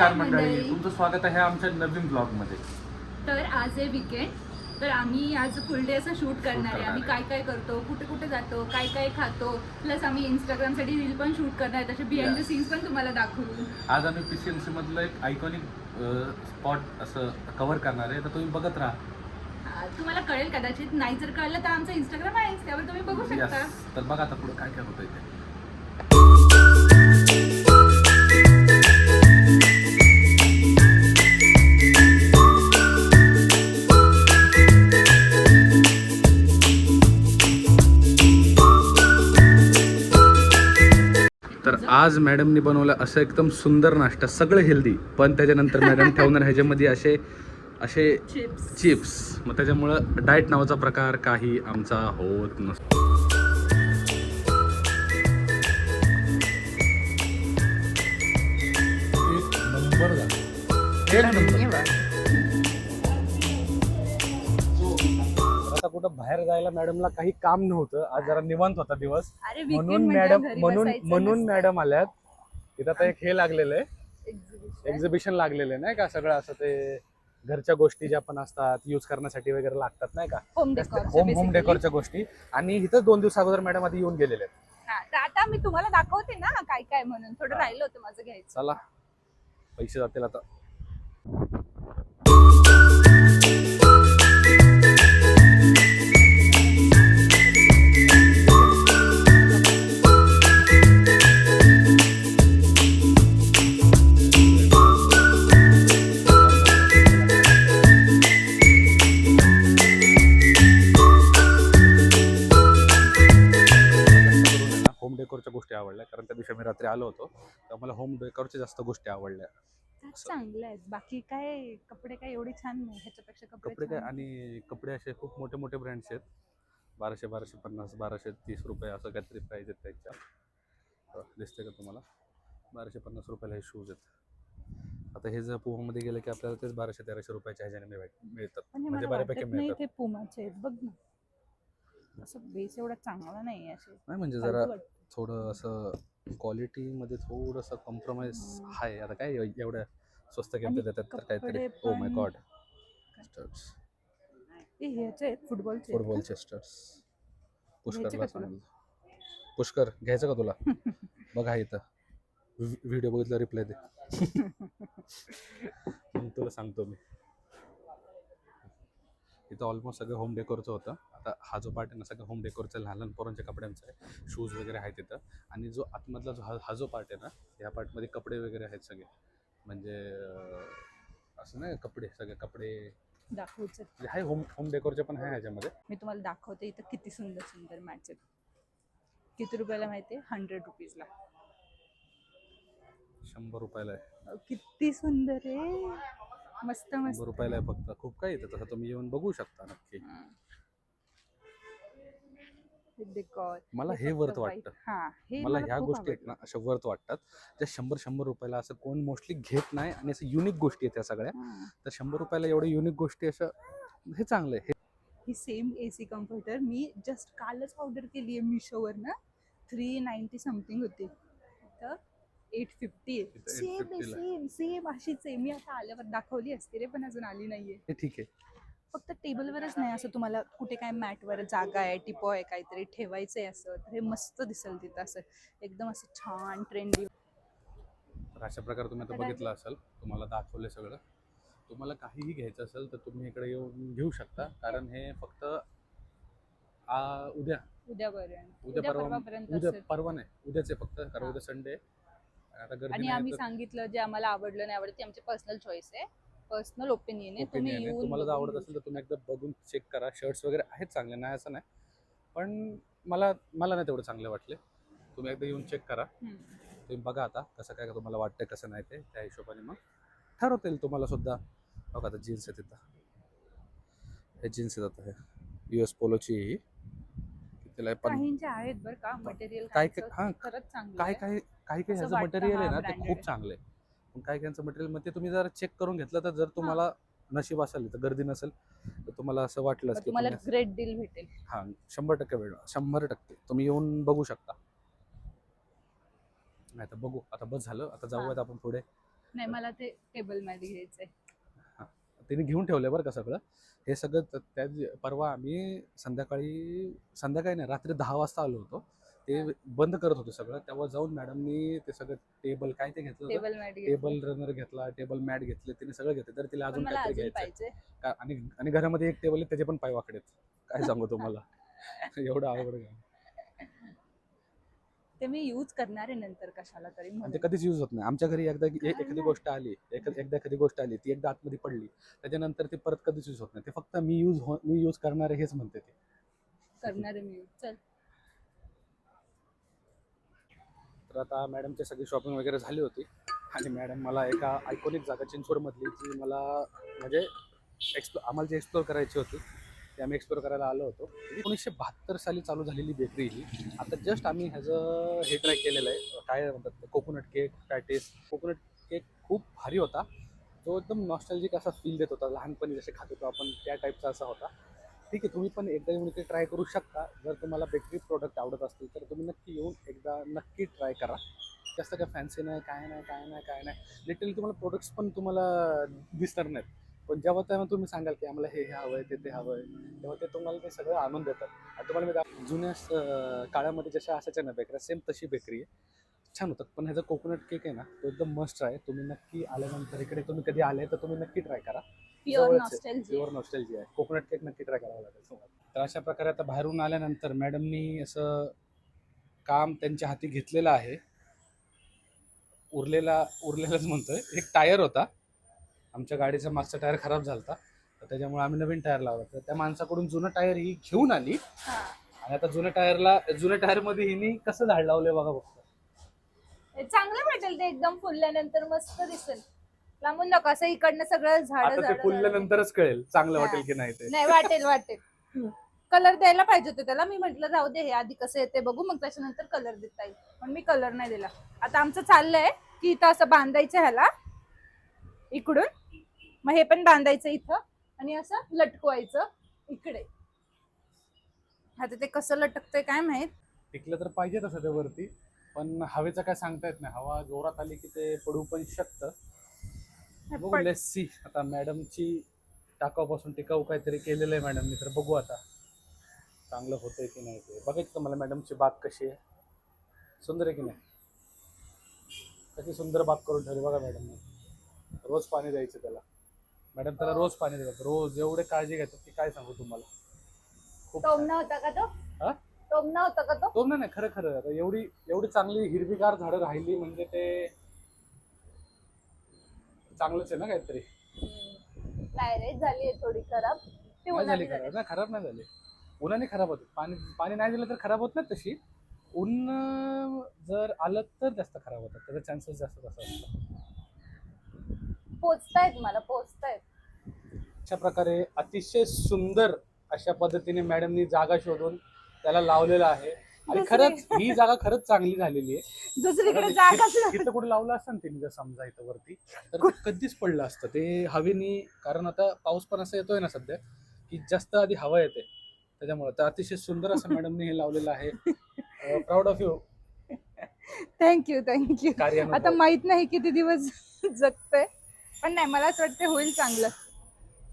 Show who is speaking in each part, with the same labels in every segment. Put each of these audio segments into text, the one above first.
Speaker 1: नमस्कार मंडळी, तुमचं स्वागत आहे आमच्या नवीन ब्लॉगमध्ये.
Speaker 2: तर आज आहे वीकेंड, तर आम्ही आज फुल डे असं शूट करणार आहे. आम्ही काय काय करतो, कुठे कुठे जातो, काय काय खातो, प्लस आम्ही इंस्टाग्रामसाठी रील पण शूट करणार आहे. तसे बिहाइंड द सीन्स पण तुम्हाला दाखवू.
Speaker 1: आज आम्ही PCMC मधलं एक आयकॉनिक स्पॉट असं कव्हर करणार आहे, तर तुम्ही बघत राहा.
Speaker 2: तुम्हाला कळेल कदाचित, नाही जर कळलं तर आमचं इंस्टाग्राम आहे, त्यावर तुम्ही बघू शकता.
Speaker 1: तर बघा आता पुढे काय काय होतंय ते. तर आज मॅडमनी बनवलं असं एकदम सुंदर नाश्ता, सगळं हेल्दी, पण त्याच्यानंतर मॅडम ठेवणार ह्याच्यामध्ये असे असे चिप्स. मग त्याच्यामुळं डाएट नावाचा प्रकार काही आमचा होत नसतो. आता कुठं बाहेर जायला मॅडमला काही काम नव्हतं, आज जरा निवांत होता दिवस,
Speaker 2: अरे
Speaker 1: म्हणून मॅडम मॅडम आल्यात. तिथं आता एक हे लागलेलं आहे, एक्झिबिशन लागलेलं आहे नाही का, सगळं असं ते घरच्या गोष्टी ज्या पण असतात यूज करण्यासाठी वगैरे लागतात नाही का, होम डेकोरच्या गोष्टी. आणि इथं 2 दिवस अगोदर मॅडम आधी येऊन गेलेले आहेत.
Speaker 2: आता मी तुम्हाला दाखवते ना काय काय, म्हणून थोडं राहिलं होतं माझं घ्यायचं.
Speaker 1: चला, पैसे जातील आता. होम डेकोरच्या गोष्टी आवडल्या, कारण त्या दिवशी मी रात्री आलो होतो, तर मला होम डेकोरच्या जास्त गोष्टी आवडल्या.
Speaker 2: चांगलं आहे. बाकी काय कपडे काय एवढे छान नाही, ह्याच्यापेक्षा
Speaker 1: कपडे काय, आणि कपडे असे खूप मोठे मोठे ब्रँड्स आहेत. 1200, 1250, 1230 रुपये असं काहीतरी प्राईज आहेत त्याच्या. दिसते का तुम्हाला? 1250 रुपयाला हे शूज आहेत. आता हे जर पुमामध्ये गेले की आपल्याला तेच 1200-1300 रुपयाच्या ह्याच्याने मिळतात, म्हणजे बऱ्यापैकी मिळतात.
Speaker 2: ते पुमाचे आहेत बघ ना, असं बेस एवढा चांगला नाही आहे.
Speaker 1: नाही म्हणजे जरा थोडं असं क्वालिटीमध्ये थोडंसं कॉम्प्रोमाइज आहे. आता काय एवढ्या स्वस्त किमती देतात तर काहीतरी. ओ माय गॉड, स्टड्स, फुटबॉलचे स्टड्स. पुष्करला सांगितलं, पुष्कर घ्यायचं का तुला? बघा इथं व्हिडिओ बघितलं, रिप्लाय दे. तुला सांगतो मी. इथं ऑलमोस्ट सगळं होम डेकोरचं होतं. आता हा जो पार्ट आहे ना, सगळं होम डेकोरचं लहान लहान पोरांच्या कपड्यांचा आहे. शूज वगैरे आहेत तिथं. आणि जो आतमधला जो हा जो पार्ट आहे ना, ह्या पार्टमध्ये कपडे वगैरे आहेत सगळे. म्हणजे असं नाही, कपडे सगळे कपडे
Speaker 2: दाखवूच
Speaker 1: आहे. होम डेकोरचे पण आहे ह्याच्यामध्ये.
Speaker 2: मी तुम्हाला दाखवते. इथं किती सुंदर सुंदर मॅच आहेत. किती रुपयाला माहिती आहे? 100 रुपीजला.
Speaker 1: 100 रुपयाला आहे.
Speaker 2: किती सुंदर आहे, मस्त मस्त.
Speaker 1: 100 रुपयाला आहे फक्त. खूप काही येतं तसं, तुम्ही येऊन बघू शकता नक्की. मला हे वर्थ वाटतं. मला ह्या गोष्टी आहेत ना अशा वर्थ वाटतात, ज्या 100 रुपयाला असं कोण मोस्टली घेत नाही. आणि असं युनिक गोष्टी आहेत त्या सगळ्या. तर 100 रुपयाला एवढ्या युनिक गोष्टी असं, हे चांगलं आहे.
Speaker 2: ही सेम AC कम्फर्टर मी जस्ट कालच ऑर्डर केली आहे मिशोवर ना, 390 समथिंग होती. तर 850 आहे. सेम अशीच आहे. मी आता आल्यावर दाखवली असते रे, पण अजून आली नाहीये.
Speaker 1: हे ठीक आहे.
Speaker 2: फक्त टेबलवरच नाही, असं तुम्हाला कुठे काय मॅटवर जागा आहे, टिपॉय आहे, काहीतरी ठेवायचंय असं, तर हे मस्त दिसेल तिथं. असं एकदम असं छान ट्रेंडी.
Speaker 1: तर अशा प्रकारे तुम्ही आता बघितलं असेल, तुम्हाला दाखवले सगळं. तुम्हाला काहीही घ्यायचं असेल तर तुम्ही इकडे येऊन घेऊ शकता, कारण हे फक्त परवा नाही, उद्याचे फक्त, कारण उद्या संडे.
Speaker 2: आणि आम्ही सांगितलं जे आम्हाला आवडलं नाही आवडलं ते आमची पर्सनल चॉईस आहे, पर्सनल ओपिनियन आहे.
Speaker 1: तुम्हाला जर आवडत असेल तर तुम्ही एकदा बघून चेक करा. शर्ट्स वगैरे आहेत चांगले, नाही असं नाही, पण मला नाही तेवढे चांगले वाटले. तुम्ही एकदा येऊन चेक करा. तुम्ही बघा आता कसं काय तुम्हाला वाटतंय, कसं नाही ते, त्या हिशोबाने मग ठरवता येईल तुम्हाला सुद्धा. बघा आता जीन्स आहे तिथं, हे जीन्स आहेत आता, हे US पोलोची ही.
Speaker 2: काहींचे आहेत बरं का मटेरियल,
Speaker 1: काय
Speaker 2: खरंच चांगलं आहे.
Speaker 1: काही ह्याचं मटेरियल आहे ना ते खूप चांगलं आहे. पण काही मटेरियल मध्ये तुम्ही जर चेक करून घेतलं तर, जर तुम्हाला नशीब असेल तर, गर्दी नसेल तर, तुम्हाला असं वाटलं की
Speaker 2: तुम्हाला ग्रेट डील भेटेल.
Speaker 1: 100% वेळ, 100% तुम्ही येऊन बघू शकता. नाही तर बघू, आता बस झालं, आता जाऊयात आपण पुढे.
Speaker 2: नाही मला ते टेबल मॅट घ्यायचंय.
Speaker 1: तिने घेऊन ठेवलं बरं का सगळं. हे सगळं त्या परवा आम्ही संध्याकाळी नाही, रात्री 10 वाजता आलो होतो. ते बंद करत होते सगळं, तेव्हा जाऊन मॅडमनी ते सगळं टेबल काय ते घेतलं होतं,
Speaker 2: टेबल मॅट
Speaker 1: टेबल रनर घेतला, टेबल मॅट घेतले, तिने सगळं घेतलं. तर तिला अजून
Speaker 2: मला
Speaker 1: काहीतरी
Speaker 2: अजून
Speaker 1: घ्यायचं
Speaker 2: पाहिजे.
Speaker 1: आणि घरामध्ये एक टेबल आहे, त्याचे पण पाय वाकडेत. काय सांगू तुम्हाला. एवढं अवघड काय.
Speaker 2: ते मी यूज करणार आहे नंतर कशाला तरी
Speaker 1: आणि ते
Speaker 2: म्हणून.
Speaker 1: कधीच यूज होत नाही. आमच्या घरी एकदा एखादी गोष्ट आली, एकदा एखादी गोष्ट आली, ती एकदा आतमध्ये पडली, त्याच्यानंतर ती परत कधीच यूज होत नाही. ते फक्त मी यूज करणार आहे हेच म्हणते ते.
Speaker 2: करणार आहे मी यूज. चल
Speaker 1: तर आता मॅडमची सगळी शॉपिंग वगैरे झाली होती आणि मॅडम मला एका आयकॉनिक जागा चिंचवडमधली जी मला म्हणजे आम्हाला जी एक्सप्लोअर करायची होती ती आम्ही एक्सप्लोअर करायला आलो होतो. 1972 साली चालू झालेली बेकरी ही. आता जस्ट आम्ही ह्याचं हे ट्राय केलेलं आहे, काय म्हणतात coconut cake patties. Coconut cake खूप भारी होता, जो एकदम नॉस्टॅल्जिक असा फील देत होता. लहानपणी जसे खात होतो आपण त्या टाईपचा असा होता. ठीक आहे, तुम्ही पण एकदा येऊन इथे ट्राय करू शकता. जर तुम्हाला बेकरी प्रोडक्ट आवडत असतील तर तुम्ही नक्की येऊन एकदा नक्की ट्राय करा. जास्त काय फॅन्सी नाही, काय नाही. लिटरली तुम्हाला प्रोडक्ट्स पण तुम्हाला दिसणार नाहीत, पण जेव्हा तुम्ही सांगाल की आम्हाला हे हवं आहे, ते हवं आहे, तेव्हा ते तुम्हाला ते सगळं आणून देतात. आणि तुम्हाला मी जुन्या काळामध्ये जशा असायच्या ना बेकऱ्या, सेम तशी बेकरी आहे. छान होतात. पण ह्याचा कोकोनट केक आहे ना, तो एकदम मस्त आहे. तुम्ही नक्की आल्यानंतर इकडे तुम्ही कधी आले तर तुम्ही नक्की ट्राय करा.
Speaker 2: Pure nostalgia.
Speaker 1: प्युअर नॉस्टॅल्जिया आहे. कोकोनट केक नक्की ट्राय करावा लागेल तुम्हाला. तर अशा प्रकारे आता बाहेरून आल्यानंतर मॅडमनी असं काम त्यांच्या हाती घेतलेलं आहे. उरलेलाच म्हणतोय. एक टायर होता, आमच्या गाडीचा मागचा टायर खराब झाला, तर त्याच्यामुळे आम्ही नवीन टायर लावला. तर त्या माणसाकडून जुनं टायर ही घेऊन आली आणि आता जुन्या टायरमध्ये हिने कसं झाड लावलंय बघा फक्त.
Speaker 2: चांगलं भेटेल ते एकदम फुलल्यानंतर मस्त दिसेल. लांबून नको असं इकडनं सगळं झाड
Speaker 1: आता ते फुलल्यानंतरच कळेल चांगलं वाटेल की नाही ते.
Speaker 2: नाही वाटेल. कलर द्यायला पाहिजे होते त्याला. मी म्हंटल राहू दे, हे आधी कसं येते बघू, मग त्याच्यानंतर कलर देता येईल. पण मी कलर नाही दिला. आता आमचं चाललंय की इथं असं बांधायचं ह्याला इकडून, मग हे पण बांधायचं इथं आणि असं लटकवायचं इकडे. आता ते कसं लटकतंय काय माहित.
Speaker 1: टिकलं तर पाहिजे तसं ते वरती, पण हवेचं काय सांगता येत नाही. हवा जोरात आली की ते पडू पण शकतं. बघू, लेट्स सी. आता मॅडमची टाकाऊपासून टिकाऊ काहीतरी केलेलं आहे मॅडमनी, तर बघू आता चांगलं होतंय की नाही ते. बघायचं तुम्हाला मॅडमची बाग कशी आहे, सुंदर आहे की नाही. कशी सुंदर बाग करून ठेवली बघा मॅडमने. रोज पाणी द्यायचं त्याला. मॅडम त्याला रोज पाणी देतात, रोज. एवढे काळजी घेतात की काय सांगू तुम्हाला. खूप
Speaker 2: टोमणा होता का तो?
Speaker 1: हा,
Speaker 2: टोमणा होता का तो?
Speaker 1: तो नाही खरं आता एवढी चांगली हिरवीगार झाडं राहिली म्हणजे ते चांगलंच आहे ना काहीतरी.
Speaker 2: नाही रे, झाली थोडी खराब.
Speaker 1: नाही झाली खराब, नाही खराब नाही झाली. उन्हाने खराब होते. पाणी नाही दिलं तर खराब होत नाही तशी. ऊन जर आलं तर जास्त खराब होतात, त्याचे चान्सेस जास्त असतात.
Speaker 2: पोचतायत.
Speaker 1: अशा प्रकारे अतिशय सुंदर अशा पद्धतीने मॅडमनी जागा शोधून त्याला लावलेलं आहे. आणि खरंच ही जागा खरंच चांगली झालेली आहे.
Speaker 2: दुसरीकडे जागा
Speaker 1: इथं कुठे लावलं असतं ना तिने, जर समजा इथं वरती, तर ते कधीच पडलं असतं ते हवेनी. कारण आता पाऊस पण असं येतोय ना सध्या की जास्त आधी हवा येते, त्याच्यामुळे. तर अतिशय सुंदर असं मॅडमने हे लावलेलं आहे. Proud of you.
Speaker 2: थँक्यू. आता माहित नाही किती दिवस जगतंय, पण नाही, मला असं वाटतं होईल चांगलं.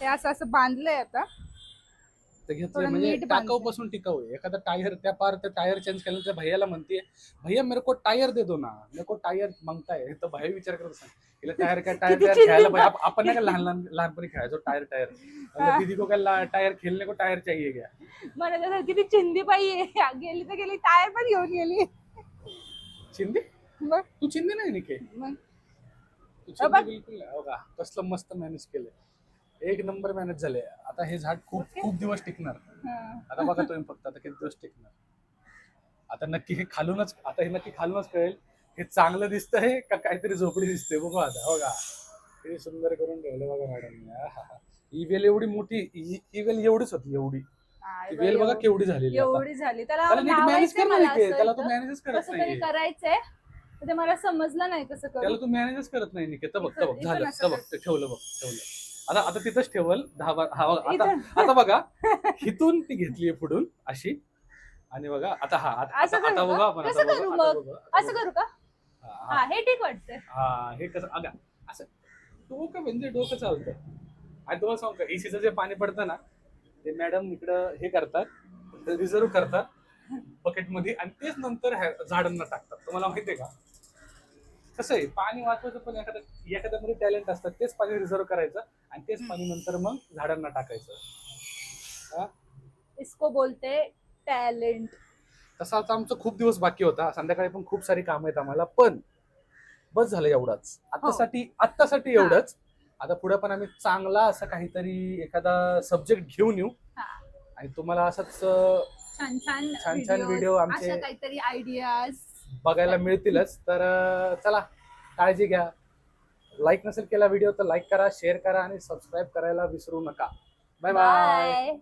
Speaker 2: हे असं बांधलंय आता.
Speaker 1: ते घेतलं म्हणजे टाकाऊ पासून टिकाऊ आहे. एखादा टायर त्या टायर चेंज केलं तर भैयाला म्हणते, भैया मेरे को टायर दे दो ना, मेरे को टायर मागताय. तर भैया विचार करत असं, टायर खेळायला पाहिजे. आपण नाही का लहानपणी खेळायचो टायर. दीदी को काय टायर खेळणे को टायर चाहिए क्या.
Speaker 2: मला किती चिंदी बाई गेली तर गेली, टायर पण घेऊन गेली.
Speaker 1: चिंदी?
Speaker 2: मग
Speaker 1: तू चिंदी नाही निके,
Speaker 2: मग
Speaker 1: तू चिंदी बिलकुल नाही. बघा कसलं मस्त मॅनेज केलंय, एक नंबर मॅनेज झाले. आता हे झाड खूप दिवस टिकणार. आता बघा तुम्ही फक्त आता किती दिवस टिकणार. आता नक्की हे खालूनच कळेल हे चांगलं दिसतंय का काहीतरी झोपडी दिसते. बघू आता. बघा हे सुंदर करून ठेवलं बघा मॅडम. ही वेल एवढी मोठी, ही वेल एवढीच होती, एवढी. ती वेल बघा केवढी झालेली. त्याला नीट मॅनेज कर नाही, त्याला तू मॅनेजच करत नाही.
Speaker 2: करायचंय ते मला समजलं नाही कसं करू.
Speaker 1: त्याला तू मॅनेजच करत नाही निकेत. बघ झालं, ठेवलं. आता तिथंच ठेवल 10-12. आता बघा हिथून ती घेतलीये पुढून अशी, आणि बघा आता आता बघा आपण
Speaker 2: असं करू का? हा, हे ठीक वाटतंय.
Speaker 1: हे कसं डोकं म्हणजे डोकं चालतं. आणि तुम्हाला सांगू का एसीचं जे पाणी पडतं ना ते मॅडम इकडं हे करतात रिझर्व करतात बकेटमध्ये आणि तेच नंतर झाडांना टाकतात. तुम्हाला माहितीये का कसं आहे पाणी वाचवायचं पण एखाद्यामध्ये टॅलेंट असतं तेच पाणी रिझर्व करायचं आणि तेच पाणी नंतर मग झाडांना टाकायचं. हा?
Speaker 2: इसको बोलते टॅलेंट.
Speaker 1: तसा आता आमचं खूप दिवस बाकी होता संध्याकाळी पण खूप सारी कामं आहेत आम्हाला पण बस झालं एवढंच आत्तासाठी
Speaker 2: हा.
Speaker 1: एवढंच. आता पुढे पण आम्ही चांगला असं काहीतरी एखादा सब्जेक्ट घेऊन येऊ आणि तुम्हाला असंच
Speaker 2: छान छान
Speaker 1: छान छान व्हिडिओ आमचे
Speaker 2: अशा काहीतरी आयडियाज
Speaker 1: बघायला मिळतीलच. तर चला काळजी घ्या. लाईक नसेल केला व्हिडिओ तर लाईक करा शेअर करा आणि सबस्क्राईब करायला विसरू नका. Bye bye.
Speaker 2: बाय.